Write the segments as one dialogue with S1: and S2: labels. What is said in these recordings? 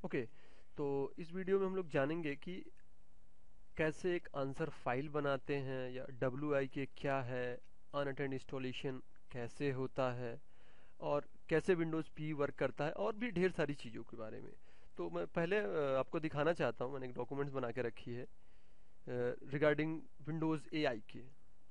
S1: Okay. तो इस video में हम लोग जानेंगे कि कैसे एक आंसर फाइल बनाते हैं, या डब्ल्यू आई के क्या है, अनअटेंड इंस्टॉलेशन कैसे होता है, और कैसे विंडोज़ पी वर्क करता है, और भी ढेर सारी चीज़ों के बारे में। तो मैं पहले आपको दिखाना चाहता हूँ, मैंने एक डॉक्यूमेंट्स बना के रखी है रिगार्डिंग विंडोज़ एआई के।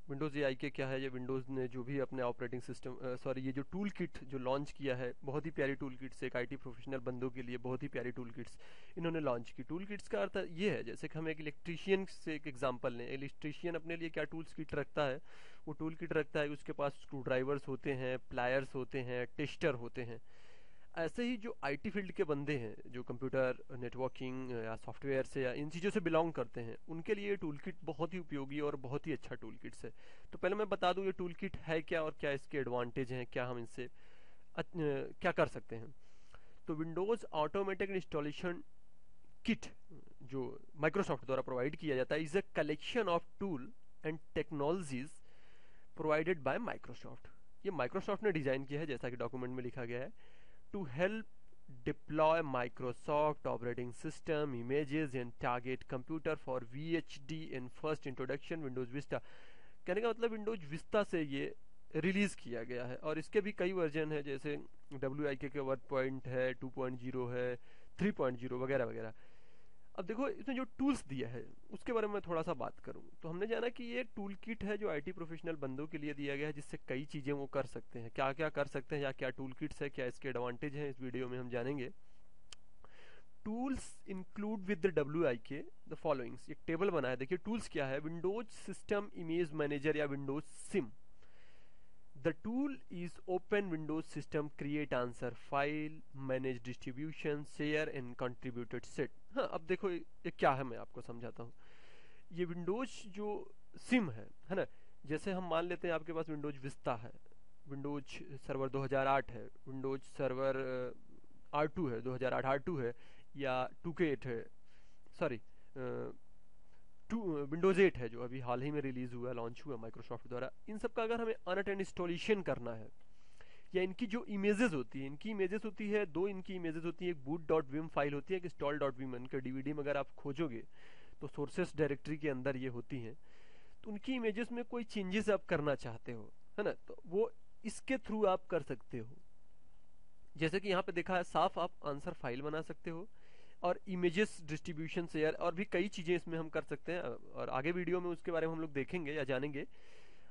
S1: विंडोज़ एआई के क्या है, ये विंडोज़ ने जो भी अपने ऑपरेटिंग सिस्टम सॉरी ये जो टूल किट जो लॉन्च किया है, बहुत ही प्यारी टूल किट्स, एक आईटी प्रोफेशनल बंदों के लिए बहुत ही प्यारी टूल किट्स इन्होंने लॉन्च की। टूल किट्स का अर्थ ये है, जैसे कि हम एक इलेक्ट्रीशियन से एक एग्जांपल लें। इलेक्ट्रीशियन अपने लिए क्या टूल्स किट रखता है, वो टूल किट रखता है, उसके पास स्क्रू ड्राइवर्स होते हैं, प्लायर्स होते हैं, टेस्टर होते हैं। ऐसे ही जो आईटी फील्ड के बंदे हैं, जो कंप्यूटर नेटवर्किंग या सॉफ्टवेयर से या इन चीज़ों से बिलोंग करते हैं, उनके लिए ये टूल किट बहुत ही उपयोगी और बहुत ही अच्छा टूल किट्स है। तो पहले मैं बता दूं ये टूल किट है क्या और क्या इसके एडवांटेज हैं, क्या हम इनसे क्या कर सकते हैं। तो विंडोज़ ऑटोमेटिक इंस्टॉलेशन किट जो माइक्रोसॉफ्ट द्वारा प्रोवाइड किया जाता है, is a collection of tool and technologies provided by Microsoft. ये माइक्रोसॉफ्ट ने डिजाइन किया है, जैसा कि डॉक्यूमेंट में लिखा गया है, to help deploy Microsoft operating system images in target computer for VHD in first introduction Windows Vista। कहने का मतलब विंडोज विस्ता से ये रिलीज किया गया है, और इसके भी कई वर्जन है, जैसे WIK के 1 है, 2.0 है, 3.0 वगैरह वगैरह। अब देखो इसमें जो टूल्स दिया है उसके बारे में थोड़ा सा बात करूं, तो हमने जाना कि ये टूल किट है जो आईटी प्रोफेशनल बंदों के लिए दिया गया है, जिससे कई चीजें वो कर सकते हैं। क्या क्या कर सकते हैं या क्या टूल किट्स है, क्या इसके एडवांटेज हैं, इस वीडियो में हम जानेंगे। Tools include with the WIK the followings. एक टेबल बना है, देखिए टूल्स क्या है। विंडोज सिस्टम इमेज मैनेजर या Windows SIM. The tool is open Windows system, create answer file, manage distribution, share and contributed set। हाँ, अब देखो ये क्या है, मैं आपको समझाता हूँ। ये विंडोज जो सिम है ना, जैसे हम मान लेते हैं आपके पास विंडोज विस्ता है, विंडोज सर्वर 2008 है, विंडोज सर्वर R2 है, 2008 R2 है, या 2K8 है, सॉरी टू विंडोज 8 है जो अभी हाल ही में रिलीज हुआ, लॉन्च हुआ माइक्रोसॉफ्ट द्वारा। इन सब का अगर हमें अनअटेंड इंस्टॉलेशन करना है, या इनकी जो इमेजेस होती है, इनकी इमेजेस होती है दो, इनकी इमेजेस होती है, एक बूट डॉट विम फाइल होती है, एक इंस्टॉल डॉट विम। इनके डीवीडी में अगर आप खोजोगे तो सोर्सेस डायरेक्टरी के अंदर ये होती हैं। तो उनकी इमेजेस में कोई चेंजेस आप करना चाहते हो, है ना, तो वो इसके थ्रू आप कर सकते हो। जैसे कि यहाँ पे देखा है साफ, आप आंसर फाइल बना सकते हो, और इमेजेस डिस्ट्रीब्यूशन शेयर और भी कई चीजें इसमें हम कर सकते हैं, और आगे वीडियो में उसके बारे में हम लोग देखेंगे या जानेंगे।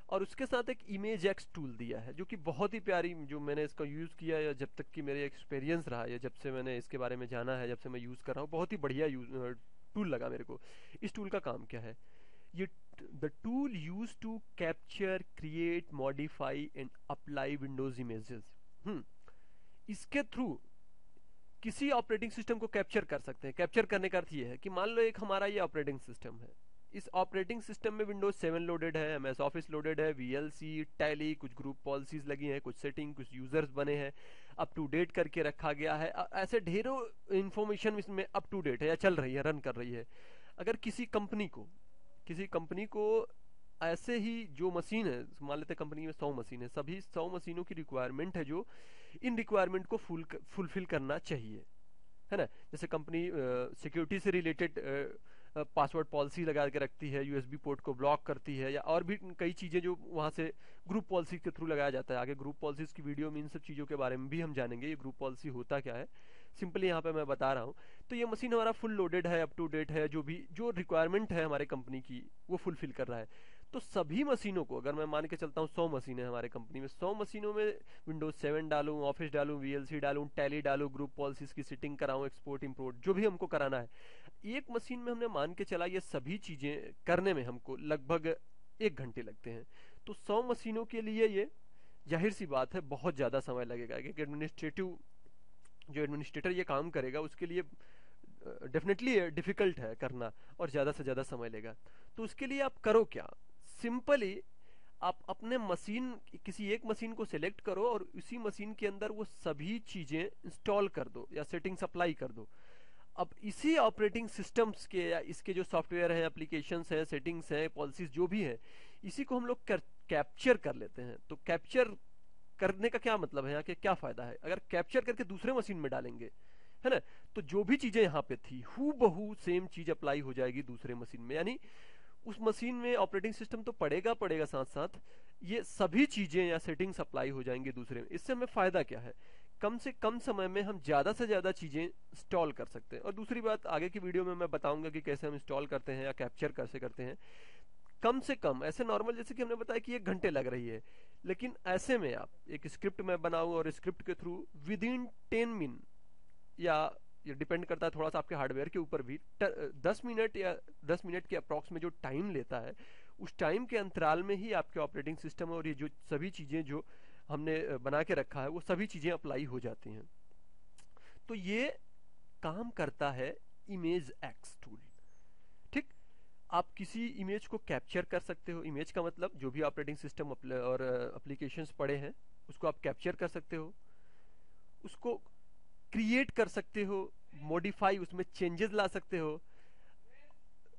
S1: और उसके साथ एक इमेज एक्स टूल दिया है, जो कि बहुत ही प्यारी, जो मैंने इसका यूज किया या जब तक कि मेरे एक्सपीरियंस रहा, या जब से मैंने इसके बारे में जाना है, जब से मैं यूज कर रहा हूँ, बहुत ही बढ़िया टूल लगा मेरे को। इस टूल का काम क्या है, ये the tool use to capture, create, modify and apply Windows images. इसके थ्रू किसी ऑपरेटिंग सिस्टम को कैप्चर कर सकते हैं। कैप्चर करने का अर्थ ये है कि मान लो एक हमारा ये ऑपरेटिंग सिस्टम है, इस ऑपरेटिंग सिस्टम में विंडोज 7 लोडेड है, MS ऑफिस लोडेड है, VLC, टैली, कुछ ग्रुप पॉलिसीज लगी हैं, कुछ सेटिंग, कुछ यूजर्स बने हैं, अप टू डेट करके रखा गया है। ऐसे ढेरों इंफॉर्मेशन इसमें अप टू डेट है या चल रही है, रन कर रही है। अगर किसी कंपनी को ऐसे ही जो मशीन है, मान लेते हैं कंपनी में 100 मशीन है, सभी 100 मशीनों की रिक्वायरमेंट है, जो इन रिक्वायरमेंट को फुलफिल करना चाहिए, है ना। जैसे कंपनी सिक्योरिटी से रिलेटेड पासवर्ड पॉलिसी लगा के रखती है, USB पोर्ट को ब्लॉक करती है, या और भी कई चीजें जो वहां से ग्रुप पॉलिसी के थ्रू लगाया जाता है। आगे ग्रुप पॉलिसीज की वीडियो में इन सब चीजों के बारे में भी हम जानेंगे, ये ग्रुप पॉलिसी होता क्या है, सिंपली यहाँ पे मैं बता रहा हूँ। तो ये मशीन हमारा फुल लोडेड है, अप टू डेट है, जो भी जो रिक्वायरमेंट है हमारे कंपनी की वो फुलफिल कर रहा है। तो सभी मशीनों को अगर मैं मान के चलता हूँ, 100 मशीनें हमारे कंपनी में, 100 मशीनों में विंडोज 7 डालूं, ऑफिस डालूं, VLC डालूं, टैली डालूं, ग्रुप पॉलिसीज की सेटिंग कराऊं, एक्सपोर्ट इंपोर्ट जो भी हमको कराना है, एक मशीन में हमने मान के चला ये सभी चीजें करने में हमको लगभग 1 घंटे लगते हैं। तो 100 मशीनों के लिए ये जाहिर सी बात है बहुत ज्यादा समय लगेगा, क्योंकि एडमिनिस्ट्रेटर ये काम करेगा उसके लिए डेफिनेटली डिफिकल्ट है करना, और ज्यादा से ज्यादा समय लेगा। तो उसके लिए आप करो क्या, सिंपली आप अपने मशीन, किसी एक मशीन को सिलेक्ट करो और उसी मशीन के अंदर वो सभी चीजें इंस्टॉल कर दो या सेटिंग्स अप्लाई कर दो। अब इसी ऑपरेटिंग सिस्टम्स के या इसके जो सॉफ्टवेयर हैं, एप्लीकेशंस हैं, सेटिंग्स हैं, पॉलिसीज जो भी हैं, इसी को हम लोग कैप्चर कर लेते हैं। तो कैप्चर करने का क्या मतलब है, यहाँ के क्या फायदा है, अगर कैप्चर करके दूसरे मशीन में डालेंगे, है ना। तो जो भी चीजें यहाँ पे थी हू बहू सेम चीज अप्लाई हो जाएगी दूसरे मशीन में, यानी उस मशीन में ऑपरेटिंग सिस्टम तो पड़ेगा पड़ेगा, साथ साथ ये सभी चीजें या सेटिंग्स अप्लाई हो जाएंगे दूसरे में। इससे हमें फायदा क्या है, कम से कम समय में हम ज्यादा से ज्यादा चीजें इंस्टॉल कर सकते हैं। और दूसरी बात, आगे की वीडियो में मैं बताऊंगा कि कैसे हम इंस्टॉल करते हैं या कैप्चर कैसे करते हैं। कम से कम ऐसे नॉर्मल, जैसे कि हमने बताया कि 1 घंटे लग रही है, लेकिन ऐसे में आप एक स्क्रिप्ट मैं बनाऊं और स्क्रिप्ट के थ्रू विद इन 10 मिनट, या ये डिपेंड करता है थोड़ा सा आपके हार्डवेयर के ऊपर भी, 10 मिनट या 10 मिनट के अप्रॉक्स में जो टाइम लेता है, उस टाइम के अंतराल में ही आपके ऑपरेटिंग सिस्टम और ये जो सभी चीजें जो हमने बना के रखा है वो सभी चीजें अप्लाई हो जाती हैं। तो ये काम करता है इमेज एक्स टूल। ठीक, आप किसी इमेज को कैप्चर कर सकते हो। इमेज का मतलब जो भी ऑपरेटिंग सिस्टम और एप्लीकेशंस पड़े हैं उसको आप कैप्चर कर सकते हो, उसको क्रिएट कर सकते हो, मॉडिफाई, उसमें चेंजेस ला सकते हो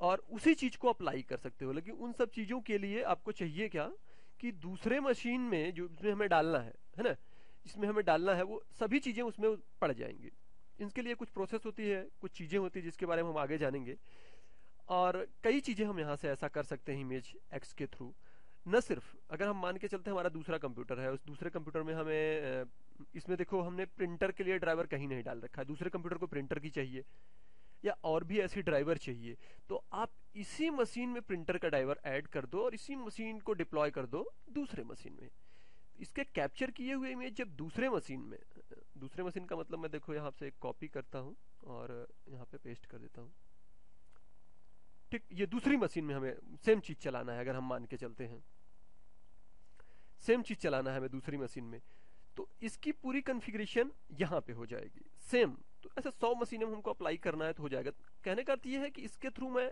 S1: और उसी चीज को अप्लाई कर सकते हो। लेकिन उन सब चीजों के लिए आपको चाहिए क्या, कि दूसरे मशीन में जो इसमें हमें डालना है ना, इसमें हमें डालना है वो सभी चीजें उसमें पड़ जाएंगी। इसके लिए कुछ प्रोसेस होती है, कुछ चीजें होती है जिसके बारे में हम आगे जानेंगे। और कई चीजें हम यहाँ से ऐसा कर सकते हैं इमेज एक्स के थ्रू। न सिर्फ, अगर हम मान के चलते हैं हमारा दूसरा कंप्यूटर है, उस दूसरे कंप्यूटर में हमें इसमें देखो हमने प्रिंटर के लिए ड्राइवर कहीं नहीं डाल रखा है, दूसरे कंप्यूटर को प्रिंटर की चाहिए या और भी ऐसी ड्राइवर चाहिए, तो आप इसी मशीन में प्रिंटर का ड्राइवर ऐड कर दो और इसी मशीन को डिप्लॉय कर दो दूसरे मशीन में। इसके कैप्चर किए हुए इमेज जब दूसरे मशीन में, दूसरे मशीन का मतलब मैं देखो यहाँ से एक कॉपी करता हूँ और यहाँ पे पेस्ट कर देता हूँ। ठीक, ये दूसरी मशीन में हमें सेम चीज चलाना है, अगर हम मान के चलते हैं सेम चीज चलाना है हमें दूसरी मशीन में, तो इसकी पूरी कॉन्फ़िगरेशन यहाँ पे हो जाएगी सेम। तो ऐसे 100 मशीनें में हमको अप्लाई करना है तो हो जाएगा। कहने का अर्थ ये है कि इसके थ्रू मैं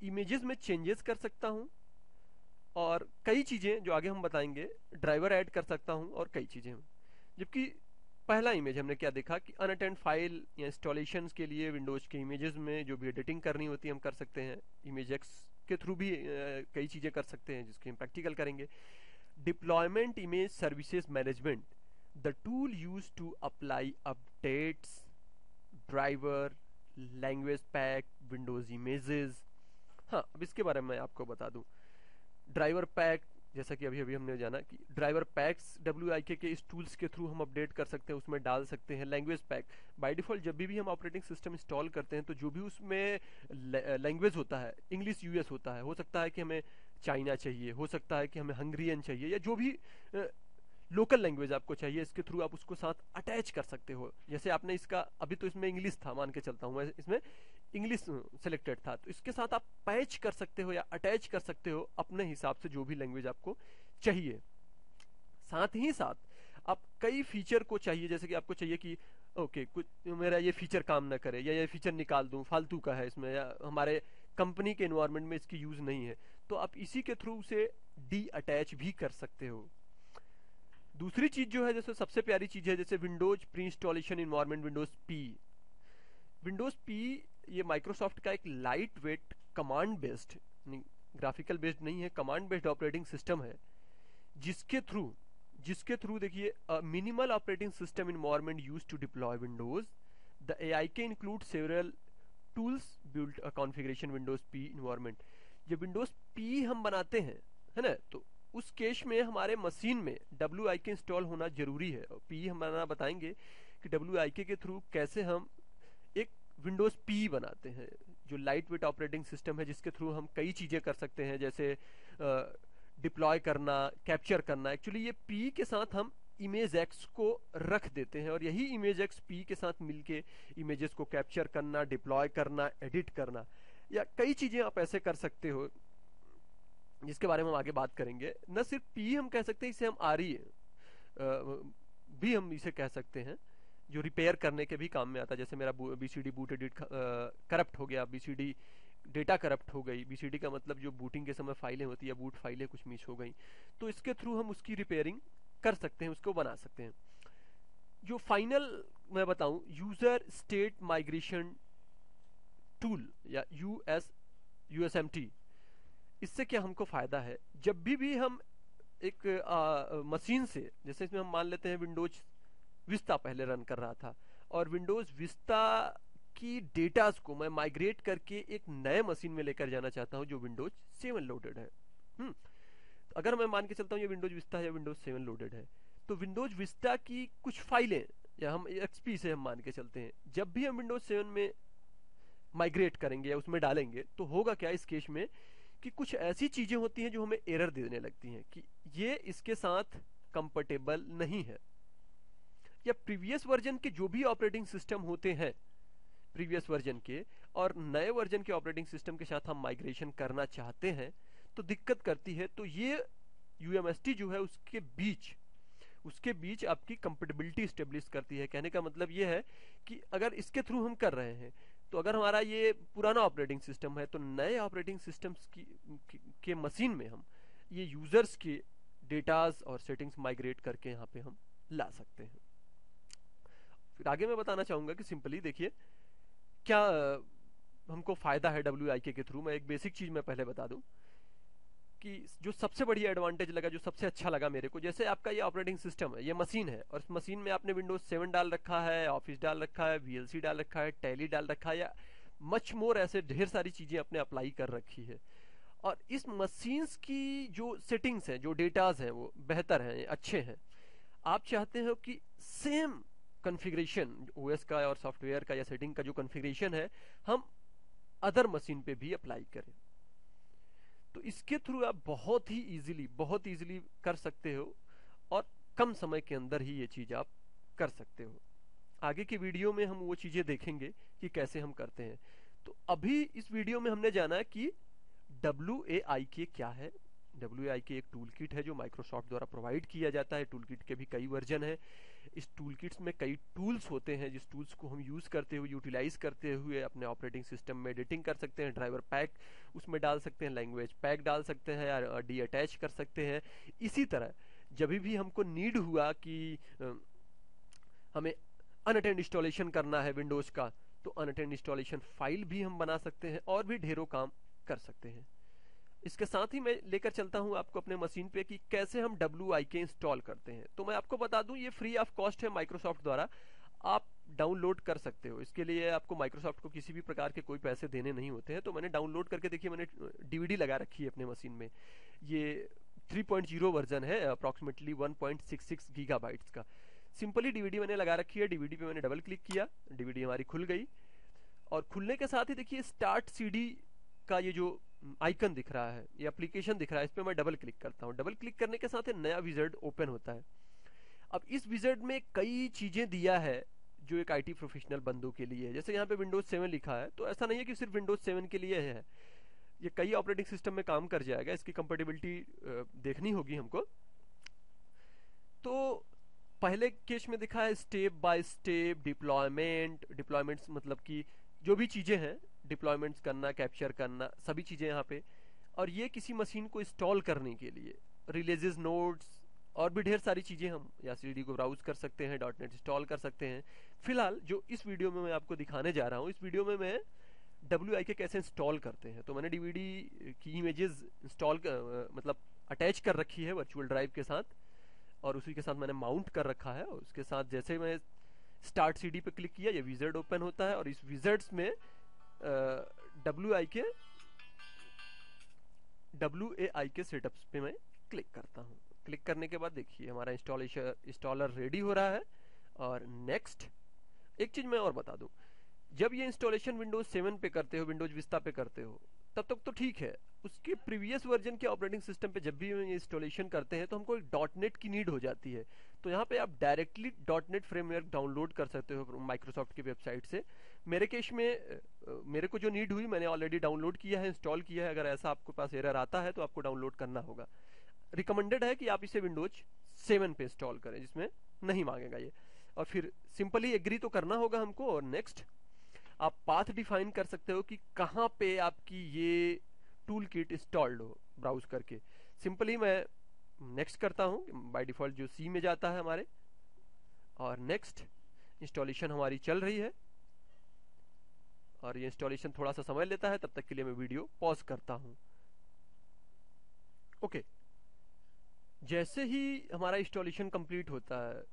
S1: इमेजेस में चेंजेस कर सकता हूँ और कई चीजें जो आगे हम बताएंगे, ड्राइवर ऐड कर सकता हूँ और कई चीजें। जबकि पहला इमेज हमने क्या देखा कि अनअटेंड फाइल या इंस्टॉलेशन के लिए विंडोज के इमेजेस में जो भी एडिटिंग करनी होती है हम कर सकते हैं। इमेज एक्स के थ्रू भी कई चीजें कर सकते हैं जिसकी हम प्रैक्टिकल करेंगे। Deployment image services management, the tool use to apply updates, driver, language pack, Windows images. हाँ, अब इसके बारे में मैं आपको बता दूं। ड्राइवर पैक, जैसा कि अभी अभी हमने जाना कि ड्राइवर पैक्स WIK के इस टूल्स के थ्रू हम अपडेट कर सकते हैं, उसमें डाल सकते हैं। लैंग्वेज पैक, बाय डिफॉल्ट जब भी हम ऑपरेटिंग सिस्टम इंस्टॉल करते हैं तो जो भी उसमें लैंग्वेज होता है, इंग्लिश US होता है, हो सकता है कि हमें चाइना चाहिए, हो सकता है कि हमें हंगरियन चाहिए, या जो भी लोकल लैंग्वेज आपको चाहिए, इसके थ्रू आप उसको साथ अटैच कर सकते हो। जैसे आपने इसका, अभी तो इसमें इंग्लिश था, मान के चलता हूँ मैं, इसमें इंग्लिश सिलेक्टेड था, तो इसके साथ आप पैच कर सकते हो या अटैच कर सकते हो अपने हिसाब से जो भी लैंग्वेज आपको चाहिए। साथ ही साथ आप कई फीचर को चाहिए, जैसे कि आपको चाहिए कि ओके कुछ मेरा ये फीचर काम ना करे या ये फीचर निकाल दूं, फालतू का है इसमें, या हमारे कंपनी के एनवायरनमेंट में इसकी यूज नहीं है, तो आप इसी के थ्रू से डी अटैच भी कर सकते हो। दूसरी चीज जो है, जैसे सबसे प्यारी चीज है, जैसे Windows pre installation environment, Windows P. Windows P ये माइक्रोसॉफ्ट का एक light weight command based, graphical based नहीं है, कमांड बेस्ड ऑपरेटिंग सिस्टम है, जिसके थ्रू देखिए, minimal operating system environment use to deploy Windows, the AIK include several tools build a configuration Windows PE environment. जब Windows PE हम बनाते हैं, है ना, तो उस केस में हमारे मशीन में WIK इंस्टॉल होना जरूरी है। और पी हम बनाना बताएंगे कि WIK के थ्रू कैसे हम एक विंडोज पी बनाते हैं, जो लाइट वेट ऑपरेटिंग सिस्टम है, जिसके थ्रू हम कई चीजें कर सकते हैं, जैसे डिप्लॉय करना, कैप्चर करना। एक्चुअली ये पी के साथ हम इमेज एक्स को रख देते हैं और यही इमेज एक्स पी के साथ मिलके इमेजेस को कैप्चर करना, डिप्लॉय करना, एडिट करना, या कई चीजें आप ऐसे कर सकते हो जिसके बारे में हम आगे बात करेंगे। न सिर्फ पी हम कह सकते हैं, इसे हम RE भी हम इसे कह सकते हैं, जो रिपेयर करने के भी काम में आता है। जैसे मेरा BCD बूट एडिट करप्ट हो गया, BCD डेटा करप्ट हो गई, BCD का मतलब जो बूटिंग के समय फाइलें होती है, बूट फाइलें कुछ मिस हो गई, तो इसके थ्रू हम उसकी रिपेयरिंग कर सकते हैं, उसको बना सकते हैं। जो फाइनल मैं बताऊं, यूजर स्टेट माइग्रेशन टूल या USMT, इससे क्या हमको फायदा है, जब भी हम एक मशीन से, जैसे इसमें हम मान लेते हैं विंडोज विस्ता पहले रन कर रहा था और विंडोज़ विस्ता की डेटास को मैं माइग्रेट करके एक नए मशीन में लेकर जाना चाहता हूं जो विंडोज 7 लोडेड है। हम्म तो अगर मैं मान के चलता हूं ये विंडोज विस्ता है या विंडोज 7 लोडेड है, तो विंडोज विस्ता की कुछ फाइलें, या हम एक्सपी से हम मान के चलते हैं, जब भी हम विंडोज 7 में माइग्रेट करेंगे या उसमें डालेंगे तो होगा क्या इस केस में कि कुछ ऐसी चीजें होती हैं जो हमें एरर देने लगती हैं कि ये इसके साथ कंपेटेबल नहीं है, या प्रीवियस वर्जन के जो भी ऑपरेटिंग सिस्टम होते हैं प्रीवियस वर्जन के और नए वर्जन के ऑपरेटिंग सिस्टम के साथ हम माइग्रेशन करना चाहते हैं तो दिक्कत करती है। तो ये यूएमएसटी जो है उसके बीच आपकी कंपेटिबिलिटी स्टेब्लिश करती है। कहने का मतलब ये है कि अगर इसके थ्रू हम कर रहे हैं तो अगर हमारा ये पुराना ऑपरेटिंग सिस्टम है तो नए ऑपरेटिंग सिस्टम्स के मशीन में हम ये यूजर्स के डेटाज और सेटिंग्स माइग्रेट करके यहाँ पे हम ला सकते हैं। फिर आगे मैं बताना चाहूंगा कि सिंपली देखिए क्या हमको फायदा है WIK के थ्रू। मैं एक बेसिक चीज मैं पहले बता दूं कि जो सबसे बढ़िया एडवांटेज लगा, जो सबसे अच्छा लगा मेरे को, जैसे आपका ये ऑपरेटिंग सिस्टम है, ये मशीन है और इस मशीन में आपने विंडोज 7 डाल रखा है, ऑफिस डाल रखा है, VLC डाल रखा है, टैली डाल रखा है, या मच मोर ऐसे ढेर सारी चीजें आपने अप्लाई कर रखी है। और इस मशीन्स की जो सेटिंग्स हैं, जो डेटाज हैं, वो बेहतर हैं, अच्छे हैं। आप चाहते हो कि सेम कॉन्फ़िगरेशन OS का और सॉफ्टवेयर का या सेटिंग का जो कॉन्फ़िगरेशन है हम अदर मशीन पे भी अप्लाई करें, तो इसके थ्रू आप बहुत इजीली कर सकते हो और कम समय के अंदर ही ये चीज आप कर सकते हो। आगे की वीडियो में हम वो चीजें देखेंगे कि कैसे हम करते हैं। तो अभी इस वीडियो में हमने जाना कि WAIK क्या है। WAIK एक टूल किट है जो माइक्रोसॉफ्ट द्वारा प्रोवाइड किया जाता है। टूल किट के भी कई वर्जन है। इस टूल किट्स में कई टूल्स होते हैं जिस टूल्स को हम यूज करते हुए, यूटिलाइज करते हुए अपने ऑपरेटिंग सिस्टम में एडिटिंग कर सकते हैं। ड्राइवर पैक उसमें डाल सकते हैं, लैंग्वेज पैक डाल सकते हैं या डी अटैच कर सकते हैं। इसी तरह जब भी हमको नीड हुआ कि हमें अनअटेंड इंस्टॉलेशन करना है विंडोज का, तो अनअटेंड इंस्टॉलेशन फाइल भी हम बना सकते हैं और भी ढेरों काम कर सकते हैं। इसके साथ ही मैं लेकर चलता हूं आपको अपने मशीन पे कि कैसे हम WIK इंस्टॉल करते हैं। तो मैं आपको बता दूं ये फ्री ऑफ कॉस्ट है माइक्रोसॉफ्ट द्वारा, आप डाउनलोड कर सकते हो। इसके लिए आपको माइक्रोसॉफ्ट को किसी भी प्रकार के कोई पैसे देने नहीं होते हैं। तो मैंने डाउनलोड करके, देखिए मैंने DVD लगा रखी है अपने मशीन में। ये 3.0 वर्जन है, अप्रॉक्सीमेटली 1.66 गीगाबाइट्स का। सिंपली DVD मैंने लगा रखी है। DVD पे मैंने डबल क्लिक किया, DVD हमारी खुल गई और खुलने के साथ ही देखिए स्टार्ट CD का ये जो आइकन दिख रहा है, ये एप्लीकेशन दिख रहा है, इस पे मैं डबल क्लिक करता हूँ। डबल क्लिक करने के साथ ही नया विजार्ड ओपन होता है। अब इस विजार्ड में कई चीजें दिया है जो एक IT प्रोफेशनल बंदों के लिए है। जैसे यहाँ पे विंडोज 7 लिखा है, तो ऐसा नहीं है कि सिर्फ विंडोज 7 के लिए है, ये कई ऑपरेटिंग सिस्टम में काम कर जाएगा। इसकी कंपेटिबिलिटी देखनी होगी हमको। तो पहले केस में दिखा है स्टेप बाय स्टेप डिप्लॉयमेंट्स, मतलब कि जो भी चीजें हैं डिप्लॉयमेंट्स करना, कैप्चर करना, सभी चीजें यहाँ पे। और ये किसी मशीन को इंस्टॉल करने के लिए रिलीजेस नोट्स और भी ढेर सारी चीजें, हम या CD को ब्राउज कर सकते हैं, .NET इंस्टॉल कर सकते हैं। फिलहाल जो इस वीडियो में मैं आपको दिखाने जा रहा हूँ, इस वीडियो में मैं WIK कैसे इंस्टॉल करते हैं। तो मैंने DVD की इमेजेस इंस्टॉल मतलब अटैच कर रखी है वर्चुअल ड्राइव के साथ, और उसी के साथ मैंने माउंट कर रखा है। और उसके साथ जैसे ही मैं स्टार्ट CD पे क्लिक किया, ये विजार्ड ओपन होता है और इस विजार्ड्स में WAIK सेटअप्स पे मैं क्लिक करता हूँ। क्लिक करने के बाद देखिए हमारा इंस्टॉलर रेडी हो रहा है। और नेक्स्ट एक चीज मैं और बता दूं, जब ये इंस्टॉलेशन विंडोज 7 पे करते हो, विंडोज विस्ता पे करते हो, तब तक तो ठीक है। उसके प्रीवियस वर्जन के ऑपरेटिंग सिस्टम पे जब भी ये इंस्टॉलेशन करते हैं तो हमको एक .NET की नीड हो जाती है। तो यहाँ पे आप डायरेक्टली .NET फ्रेमवर्क डाउनलोड कर सकते हो माइक्रोसॉफ्ट की वेबसाइट से। मेरे केस में मेरे को जो नीड हुई, मैंने ऑलरेडी डाउनलोड किया है, इंस्टॉल किया है। अगर ऐसा आपके पास एरर आता है तो आपको डाउनलोड करना होगा। रिकमेंडेड है कि आप इसे विंडोज 7 पे इंस्टॉल करें, जिसमें नहीं मांगेगा ये। और फिर सिंपली एग्री तो करना होगा हमको। और नेक्स्ट आप पाथ डिफाइन कर सकते हो कि कहाँ पे आपकी ये टूल किट इंस्टॉल्ड हो, ब्राउज करके। सिंपली मैं नेक्स्ट करता हूँ, बाय डिफॉल्ट जो C में जाता है हमारे। और नेक्स्ट इंस्टॉलेशन हमारी चल रही है और ये इंस्टॉलेशन थोड़ा सा समय लेता है, तब तक के लिए मैं वीडियो पॉज करता हूँ। ओके, जैसे ही हमारा इंस्टॉलेशन कंप्लीट होता है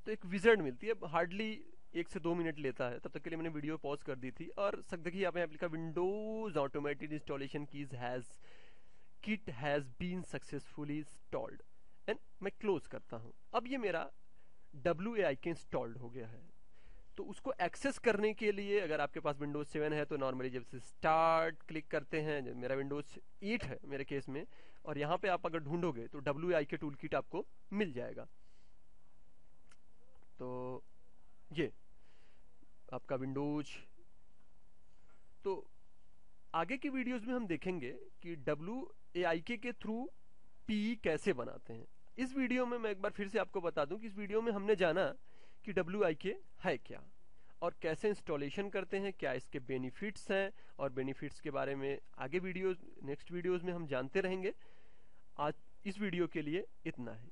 S1: तो एक विजार्ड मिलती है, हार्डली 1 से 2 मिनट लेता है, तब तक के लिए मैंने वीडियो पॉज कर दी थी। और सब देखिए यहाँ पे लिखा Windows automated installation keys has kit has been successfully installed and मैं क्लोज करता हूँ। अब ये मेरा WAIK इंस्टॉल्ड हो गया है। तो उसको एक्सेस करने के लिए अगर आपके पास विंडोज 7 है तो नॉर्मली जब से स्टार्ट क्लिक करते हैं, जब मेरा विंडोज 8 है मेरे केस में, और यहाँ पे आप अगर ढूंढोगे तो WAIK टूल किट आपको मिल जाएगा। तो ये आपका विंडोज। तो आगे की वीडियोस में हम देखेंगे कि WAIK के थ्रू PE कैसे बनाते हैं। इस वीडियो में मैं एक बार फिर से आपको बता दूं कि इस वीडियो में हमने जाना कि WAIK है क्या और कैसे इंस्टॉलेशन करते हैं, क्या इसके बेनिफिट्स हैं, और बेनिफिट्स के बारे में आगे वीडियोस, नेक्स्ट वीडियोस में हम जानते रहेंगे। आज इस वीडियो के लिए इतना है।